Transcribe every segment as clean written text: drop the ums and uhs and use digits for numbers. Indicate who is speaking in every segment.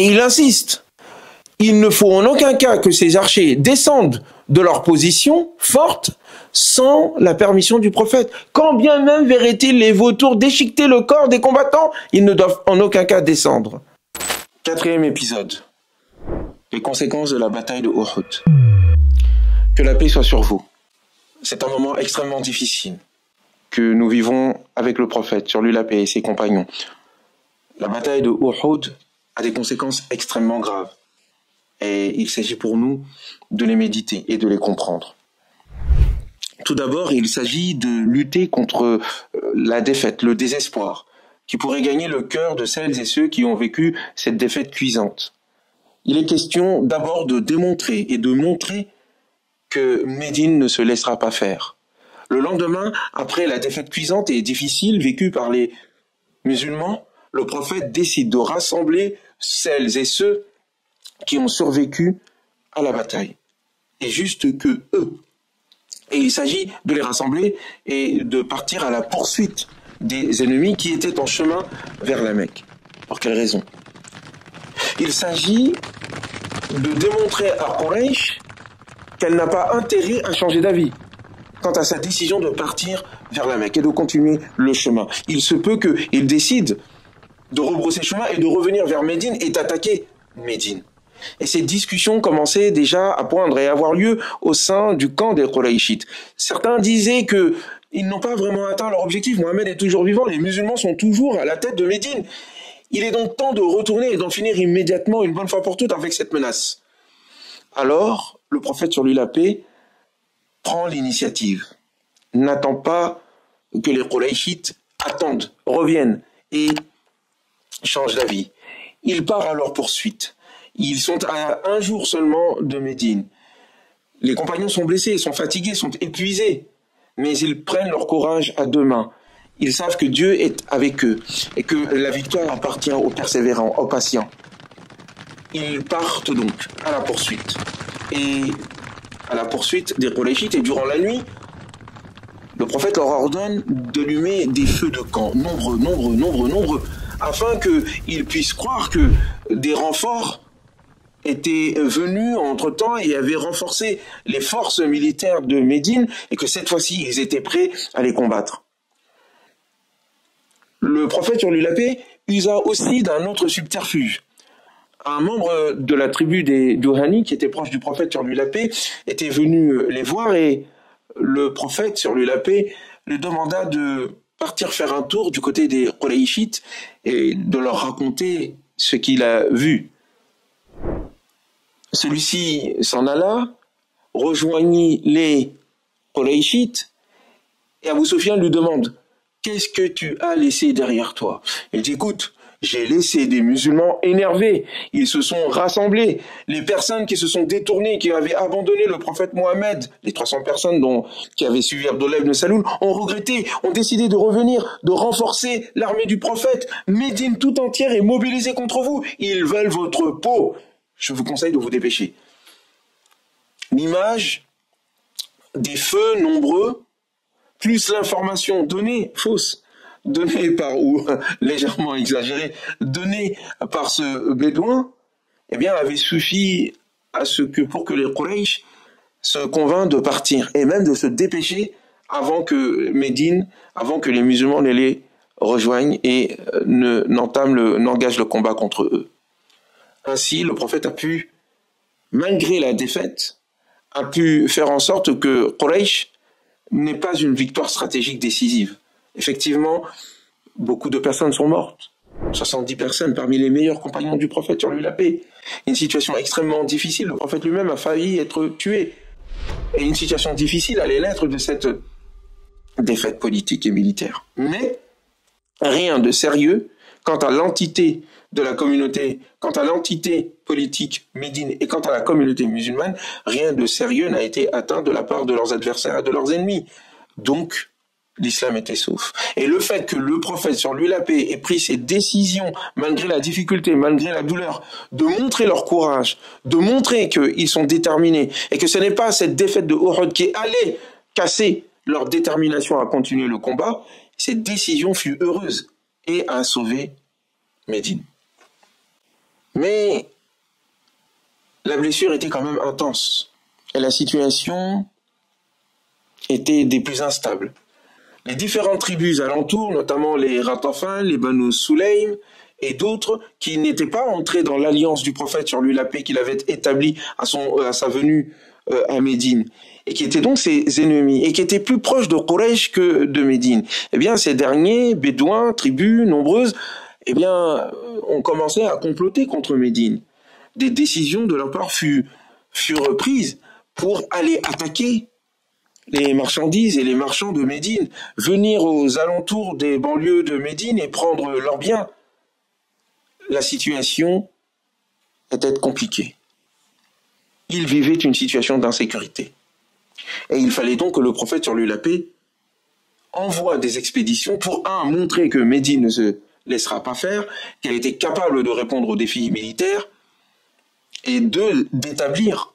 Speaker 1: Et il insiste. Il ne faut en aucun cas que ces archers descendent de leur position forte sans la permission du prophète. Quand bien même verraient-ils les vautours déchiqueter le corps des combattants, ils ne doivent en aucun cas descendre. 4e épisode. Les conséquences de la bataille de Uhud. Que la paix soit sur vous. C'est un moment extrêmement difficile que nous vivons avec le prophète, sur lui la paix et ses compagnons. La bataille de Uhud a des conséquences extrêmement graves. Et il s'agit pour nous de les méditer et de les comprendre. Tout d'abord, il s'agit de lutter contre la défaite, le désespoir, qui pourrait gagner le cœur de celles et ceux qui ont vécu cette défaite cuisante. Il est question d'abord de démontrer et de montrer que Médine ne se laissera pas faire. Le lendemain, après la défaite cuisante et difficile vécue par les musulmans, le prophète décide de rassembler celles et ceux qui ont survécu à la bataille. Et juste que eux. Et il s'agit de les rassembler et de partir à la poursuite des ennemis qui étaient en chemin vers la Mecque. Pour quelle raison? Il s'agit de démontrer à Quraysh qu'elle n'a pas intérêt à changer d'avis quant à sa décision de partir vers la Mecque et de continuer le chemin. Il se peut qu'il décide de rebrousser chemin et de revenir vers Médine et d'attaquer Médine. Et ces discussions commençaient déjà à poindre et à avoir lieu au sein du camp des Qurayshites. Certains disaient qu'ils n'ont pas vraiment atteint leur objectif. Mohammed est toujours vivant, les musulmans sont toujours à la tête de Médine. Il est donc temps de retourner et d'en finir immédiatement une bonne fois pour toutes avec cette menace. Alors, le prophète sur lui la paix prend l'initiative. N'attend pas que les Qurayshites attendent, reviennent et changent d'avis. Il part à leur poursuite. Ils sont à un jour seulement de Médine. Les compagnons sont blessés, sont fatigués, sont épuisés. Mais ils prennent leur courage à deux mains. Ils savent que Dieu est avec eux et que la victoire appartient aux persévérants, aux patients. Ils partent donc à la poursuite. Et à la poursuite des Qurayshites, et durant la nuit, le prophète leur ordonne d'allumer des feux de camp, nombreux, afin qu'ils puissent croire que des renforts étaient venus entre-temps et avaient renforcé les forces militaires de Médine et que cette fois-ci, ils étaient prêts à les combattre. Le prophète sur lui la paix usa aussi d'un autre subterfuge. Un membre de la tribu des Juhani, qui était proche du prophète sur lui la paix, était venu les voir et le prophète sur lui la paix lui demanda de partir faire un tour du côté des Qurayshites et de leur raconter ce qu'il a vu. Celui-ci s'en alla, rejoignit les Qurayshites et Abu Sufyan lui demande « Qu'est-ce que tu as laissé derrière toi ?» Il dit « Écoute, j'ai laissé des musulmans énervés, ils se sont rassemblés, les personnes qui se sont détournées, qui avaient abandonné le prophète Mohammed, les 300 personnes qui avaient suivi Abdullah ibn Saloul, ont regretté, ont décidé de revenir, de renforcer l'armée du prophète. Médine tout entière est mobilisée contre vous, ils veulent votre peau. Je vous conseille de vous dépêcher. » L'image des feux nombreux, plus l'information donnée, fausse, donnée par, ou légèrement exagérée, donnée par ce bédouin, eh bien, avait suffi pour que les Quraysh se convainquent de partir, et même de se dépêcher avant que Médine, avant que les musulmans ne les rejoignent et n'engagent le combat contre eux. Ainsi, le prophète a pu, malgré la défaite, a pu faire en sorte que Quraysh n'ait pas une victoire stratégique décisive. Effectivement, beaucoup de personnes sont mortes. 70 personnes parmi les meilleurs compagnons du prophète sur lui la paix. Une situation extrêmement difficile. Le prophète lui-même a failli être tué. Et une situation difficile allait l'être de cette défaite politique et militaire. Mais rien de sérieux quant à l'entité de la communauté, quant à l'entité politique Médine et quant à la communauté musulmane, rien de sérieux n'a été atteint de la part de leurs adversaires et de leurs ennemis. Donc, l'islam était sauf. Et le fait que le prophète sur lui la paix ait pris ces décisions, malgré la difficulté, malgré la douleur, de montrer leur courage, de montrer qu'ils sont déterminés, et que ce n'est pas cette défaite de Uhud qui allait casser leur détermination à continuer le combat, cette décision fut heureuse et a sauvé Médine. Mais la blessure était quand même intense. Et la situation était des plus instables. Les différentes tribus alentours, notamment les Ratafin, les Banu Sulaym et d'autres, qui n'étaient pas entrés dans l'alliance du prophète sur lui la paix qu'il avait établie à sa venue à Médine, et qui étaient donc ses ennemis, et qui étaient plus proches de Quraysh que de Médine. Eh bien, ces derniers, bédouins, tribus nombreuses, eh bien, ont commencé à comploter contre Médine. Des décisions de leur part furent prises pour aller attaquer les marchandises et les marchands de Médine, venir aux alentours des banlieues de Médine et prendre leurs biens. La situation était compliquée. Ils vivaient une situation d'insécurité. Et il fallait donc que le prophète sur lui la paix envoie des expéditions pour, montrer que Médine ne se laissera pas faire, qu'elle était capable de répondre aux défis militaires, et d'établir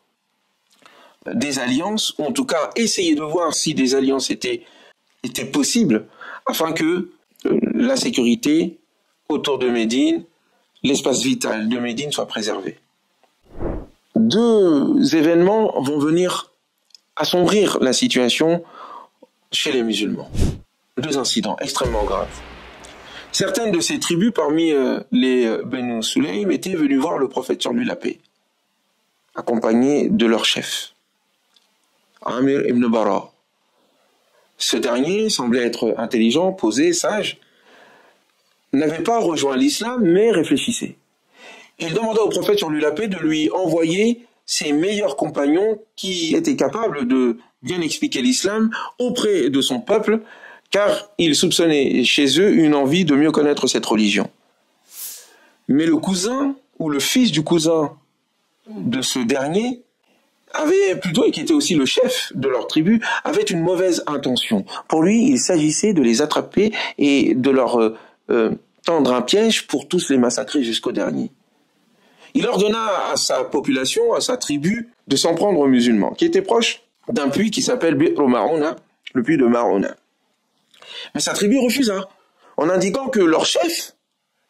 Speaker 1: des alliances, ou en tout cas essayer de voir si des alliances étaient possibles, afin que la sécurité autour de Médine, l'espace vital de Médine soit préservé. Deux événements vont venir assombrir la situation chez les musulmans. Deux incidents extrêmement graves. Certaines de ces tribus parmi les Banu Sulaym étaient venues voir le prophète sur lui la paix, accompagnés de leur chef, Amir ibn Bara. Ce dernier semblait être intelligent, posé, sage, n'avait pas rejoint l'islam, mais réfléchissait. Il demanda au prophète sur lui la paix de lui envoyer ses meilleurs compagnons qui étaient capables de bien expliquer l'islam auprès de son peuple, car il soupçonnait chez eux une envie de mieux connaître cette religion. Mais le cousin, ou le fils du cousin de ce dernier, et qui était aussi le chef de leur tribu, avait une mauvaise intention. Pour lui, il s'agissait de les attraper et de leur tendre un piège pour tous les massacrer jusqu'au dernier. Il ordonna à sa population, à sa tribu, de s'en prendre aux musulmans, qui étaient proches d'un puits qui s'appelle Bi'r Marouna, le puits de Marouna. Mais sa tribu refusa, en indiquant que leur chef,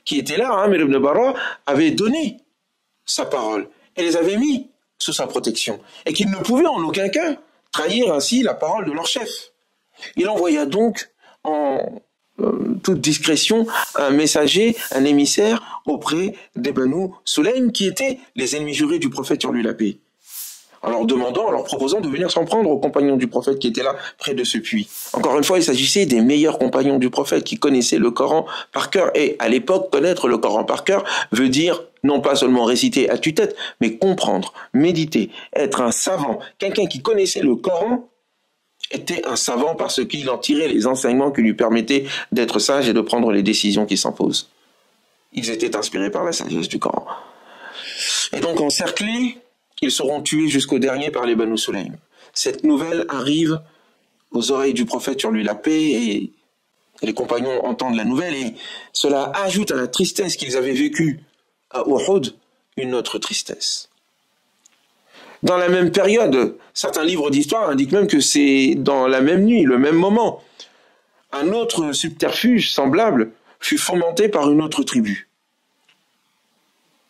Speaker 1: qui était là, Amir ibn Bara, avait donné sa parole et les avait mis sous sa protection, et qu'ils ne pouvaient en aucun cas trahir ainsi la parole de leur chef. Il envoya donc en toute discrétion un messager, un émissaire auprès des Banu Sulaym, qui étaient les ennemis jurés du prophète sur lui la paix, en leur proposant de venir s'en prendre aux compagnons du prophète qui étaient là près de ce puits. Encore une fois, il s'agissait des meilleurs compagnons du prophète qui connaissaient le Coran par cœur. Et à l'époque, connaître le Coran par cœur veut dire non pas seulement réciter à tue-tête, mais comprendre, méditer, être un savant. Quelqu'un qui connaissait le Coran était un savant parce qu'il en tirait les enseignements qui lui permettaient d'être sage et de prendre les décisions qui s'imposent. Ils étaient inspirés par la sagesse du Coran. Et donc encerclés, ils seront tués jusqu'au dernier par les Banu Sulaym. Cette nouvelle arrive aux oreilles du prophète sur lui la paix, et les compagnons entendent la nouvelle, et cela ajoute à la tristesse qu'ils avaient vécue à Uhud une autre tristesse. Dans la même période, certains livres d'histoire indiquent même que c'est dans la même nuit, le même moment, un autre subterfuge semblable fut fomenté par une autre tribu.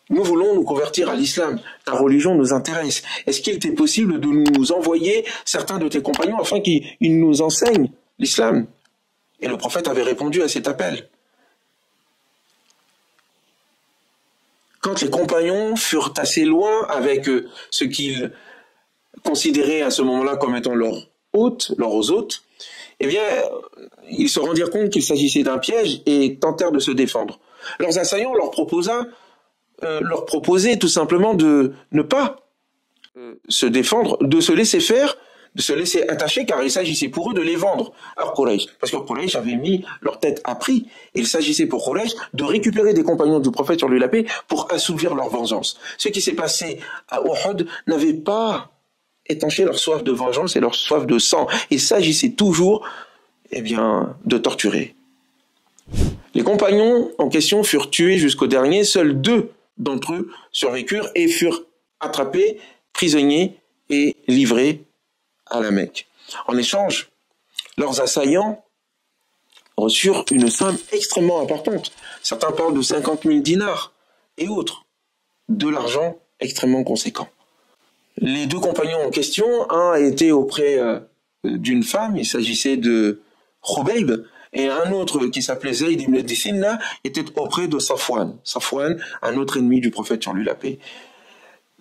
Speaker 1: Nous voulons nous convertir à l'islam, ta religion nous intéresse. Est-ce qu'il était possible de nous envoyer certains de tes compagnons afin qu'ils nous enseignent l'islam? Et le prophète avait répondu à cet appel. Quand les compagnons furent assez loin avec ce qu'ils considéraient à ce moment-là comme étant leurs hôtes, eh bien, ils se rendirent compte qu'il s'agissait d'un piège et tentèrent de se défendre. Leurs assaillants leur proposaient tout simplement de ne pas se défendre, de se laisser faire, de se laisser attacher, car il s'agissait pour eux de les vendre à Quraysh. Parce que Quraysh avait mis leur tête à prix. Et il s'agissait pour Quraysh de récupérer des compagnons du prophète sur lui la paix pour assouvir leur vengeance. Ce qui s'est passé à Uhud n'avait pas étanché leur soif de vengeance et leur soif de sang. Il s'agissait toujours, de torturer. Les compagnons en question furent tués jusqu'au dernier. Seuls 2 d'entre eux survécurent et furent attrapés, prisonniers et livrés à la Mecque. En échange, leurs assaillants reçurent une somme extrêmement importante. Certains parlent de 50 000 dinars et autres. de l'argent extrêmement conséquent. Les deux compagnons en question, un était auprès d'une femme, il s'agissait de Khubayb, et un autre qui s'appelait Zayd ibn Dithinna était auprès de Safwan. Safwan, un autre ennemi du prophète sur lui la paix.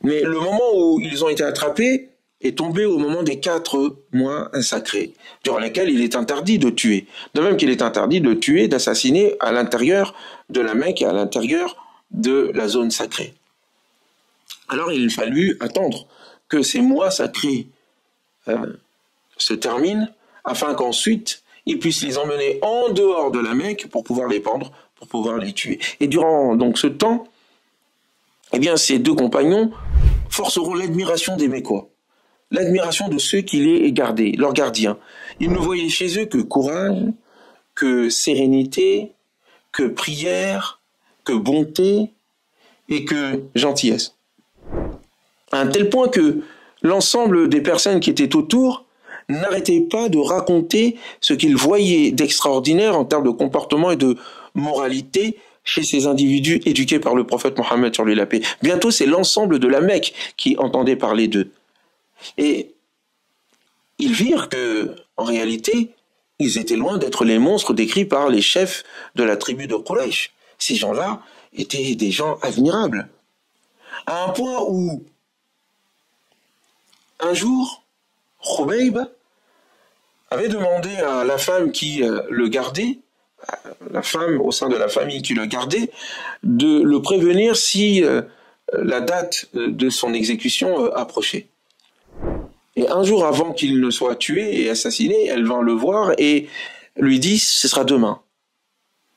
Speaker 1: Mais le moment où ils ont été attrapés est tombé au moment des 4 mois sacrés, durant lesquels il est interdit de tuer. De même qu'il est interdit de tuer, d'assassiner à l'intérieur de la Mecque et à l'intérieur de la zone sacrée. Alors il fallut attendre que ces mois sacrés se terminent, afin qu'ensuite ils puissent les emmener en dehors de la Mecque pour pouvoir les pendre, pour pouvoir les tuer. Et durant donc ce temps, eh bien ces deux compagnons forceront l'admiration des Mécois, l'admiration de ceux qui les gardaient, leurs gardiens. Ils ne voyaient chez eux que courage, que sérénité, que prière, que bonté et que gentillesse. À un tel point que l'ensemble des personnes qui étaient autour n'arrêtaient pas de raconter ce qu'ils voyaient d'extraordinaire en termes de comportement et de moralité chez ces individus éduqués par le prophète Mohammed sur lui la paix. Bientôt, c'est l'ensemble de la Mecque qui entendait parler d'eux. Et ils virent que, en réalité, ils étaient loin d'être les monstres décrits par les chefs de la tribu de Quraysh. Ces gens-là étaient des gens admirables. À un point où, un jour, Khubayb avait demandé à la femme qui le gardait, la femme au sein de la famille qui le gardait, de le prévenir si la date de son exécution approchait. Et un jour avant qu'il ne soit tué et assassiné, elle vint le voir et lui dit « Ce sera demain.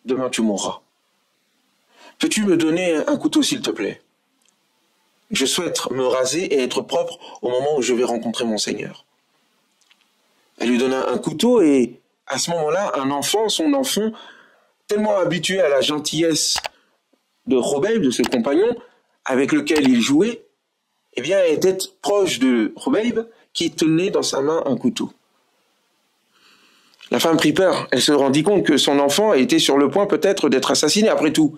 Speaker 1: Demain tu mourras. Peux-tu me donner un couteau s'il te plaît? Je souhaite me raser et être propre au moment où je vais rencontrer mon Seigneur. » Elle lui donna un couteau et à ce moment-là, son enfant, tellement habitué à la gentillesse de Khubayb, de ses compagnons, avec lequel il jouait, eh bien, était proche de Khubayb qui tenait dans sa main un couteau. La femme prit peur. Elle se rendit compte que son enfant était sur le point peut-être d'être assassiné. Après tout,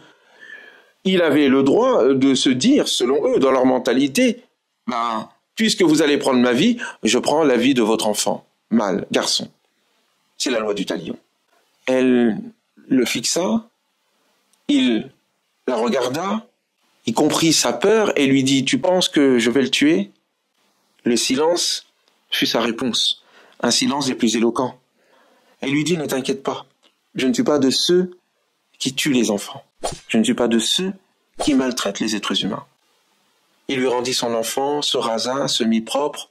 Speaker 1: il avait le droit de se dire, selon eux, dans leur mentalité, puisque vous allez prendre ma vie, je prends la vie de votre enfant, mâle, garçon. C'est la loi du talion. Elle le fixa, il la regarda, il comprit sa peur et lui dit « Tu penses que je vais le tuer ?» Le silence fut sa réponse, un silence des plus éloquents. Elle lui dit « Ne t'inquiète pas, je ne suis pas de ceux qui tuent les enfants. Je ne suis pas de ceux qui maltraitent les êtres humains. » Il lui rendit son enfant, se rasa, se mit propre,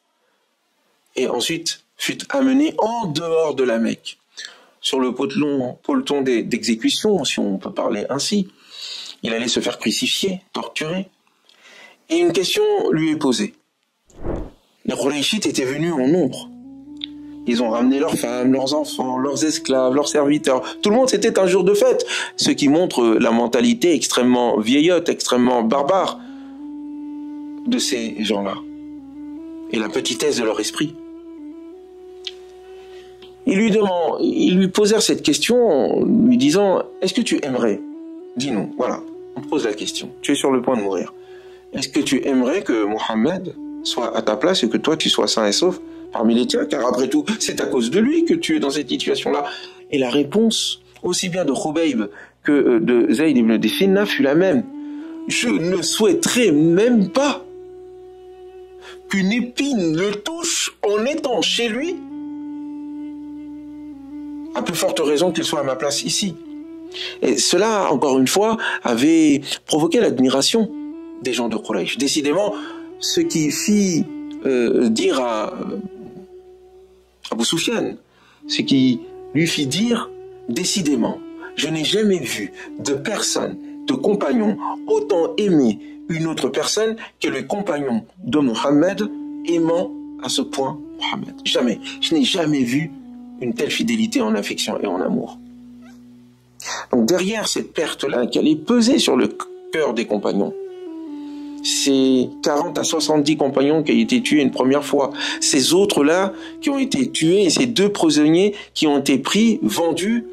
Speaker 1: et ensuite fut amené en dehors de la Mecque, sur le peloton d'exécution, si on peut parler ainsi. Il allait se faire crucifier, torturer. Et une question lui est posée. Les Qurayshites étaient venus en nombre. Ils ont ramené leurs femmes, leurs enfants, leurs esclaves, leurs serviteurs. Tout le monde, c'était un jour de fête. Ce qui montre la mentalité extrêmement vieillotte, extrêmement barbare de ces gens-là. Et la petitesse de leur esprit. Ils lui posèrent cette question en lui disant « Est-ce que tu aimerais, dis-nous, voilà, on te pose la question, tu es sur le point de mourir. Est-ce que tu aimerais que Mohammed soit à ta place et que toi tu sois sain et sauf parmi les tiens, car après tout, c'est à cause de lui que tu es dans cette situation-là. » Et la réponse, aussi bien de Khubayb que de Zayd ibn Dithinna, fut la même. « Je ne souhaiterais même pas qu'une épine le touche en étant chez lui, à plus forte raison qu'il soit à ma place ici. » Et cela, encore une fois, avait provoqué l'admiration des gens de Quraysh. Décidément, ce qui fit dire à Abu Sufyan, ce qui lui fit dire, décidément, je n'ai jamais vu de personne, de compagnon, autant aimer une autre personne que le compagnon de Mohammed, aimant à ce point Mohammed. Jamais. Je n'ai jamais vu une telle fidélité en affection et en amour. Donc derrière cette perte-là qui allait peser sur le cœur des compagnons, ces 40 à 70 compagnons qui ont été tués une première fois, ces autres-là qui ont été tués, et ces 2 prisonniers qui ont été pris, vendus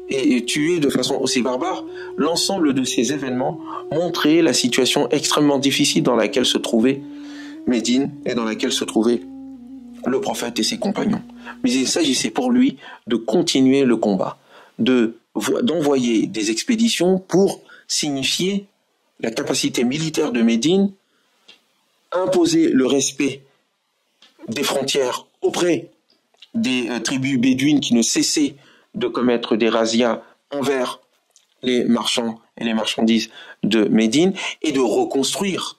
Speaker 1: et tué de façon aussi barbare, l'ensemble de ces événements montraient la situation extrêmement difficile dans laquelle se trouvait Médine et dans laquelle se trouvait le prophète et ses compagnons. Mais il s'agissait pour lui de continuer le combat, d'envoyer des expéditions pour signifier la capacité militaire de Médine, imposer le respect des frontières auprès des tribus bédouines qui ne cessaient de commettre des razzias envers les marchands et les marchandises de Médine, et de reconstruire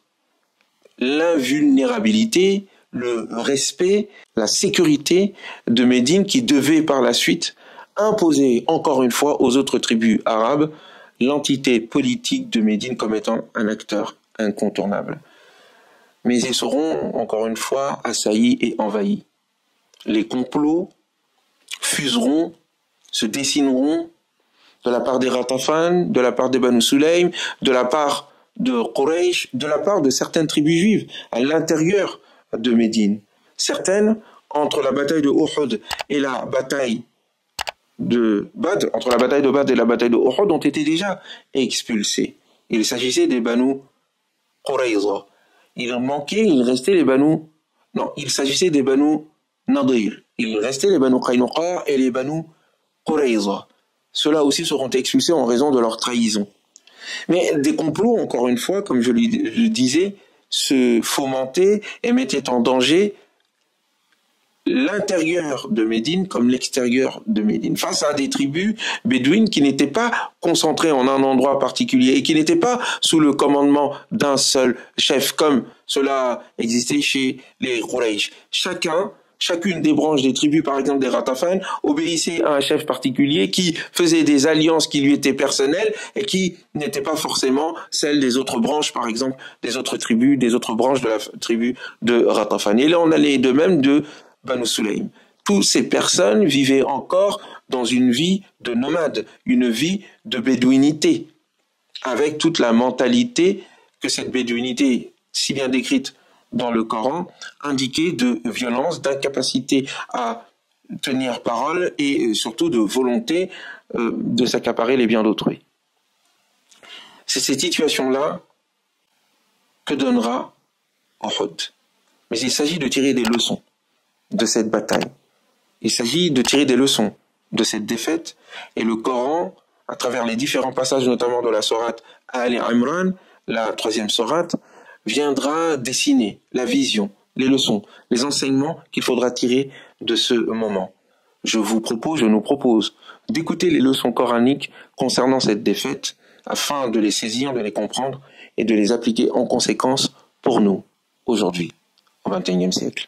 Speaker 1: l'invulnérabilité, le respect, la sécurité de Médine, qui devait par la suite imposer encore une fois aux autres tribus arabes l'entité politique de Médine comme étant un acteur incontournable. Mais ils seront encore une fois assaillis et envahis. Les complots fuseront, se dessineront de la part des Ghatafan, de la part des Banu Sulaym, de la part de Quraysh, de la part de certaines tribus juives à l'intérieur de Médine. Certaines, entre la bataille de Uhud et la bataille de Badr, entre la bataille de Badr et la bataille de Uhud, ont été déjà expulsées. Il s'agissait des Banu Qurayza. Il restait les Banu... Non, il s'agissait des Banu Nadir. Il restait les Banu Qaynuqa et les Banu Qurayza. Ceux-là aussi seront expulsés en raison de leur trahison. Mais des complots, encore une fois, comme je le disais, se fomentaient et mettaient en danger l'intérieur de Médine comme l'extérieur de Médine, face à des tribus bédouines qui n'étaient pas concentrées en un endroit particulier et qui n'étaient pas sous le commandement d'un seul chef, comme cela existait chez les Quraysh. Chacune des branches des tribus, par exemple des Ghatafan, obéissait à un chef particulier qui faisait des alliances qui lui étaient personnelles et qui n'étaient pas forcément celles des autres branches, par exemple des autres tribus, des autres branches de la tribu de Ghatafan. Et là, on allait de même de Banu Sulaym. Toutes ces personnes vivaient encore dans une vie de nomade, une vie de bédouinité, avec toute la mentalité que cette bédouinité, si bien décrite dans le Coran, indiquait de violence, d'incapacité à tenir parole et surtout de volonté de s'accaparer les biens d'autrui. C'est cette situation-là que donnera Uhud. Mais il s'agit de tirer des leçons de cette bataille. Il s'agit de tirer des leçons de cette défaite, et le Coran, à travers les différents passages, notamment de la sourate Ali Imran, la 3e sourate, viendra dessiner la vision, les leçons, les enseignements qu'il faudra tirer de ce moment. Je nous propose d'écouter les leçons coraniques concernant cette défaite, afin de les saisir, de les comprendre et de les appliquer en conséquence pour nous, aujourd'hui, au XXIe siècle.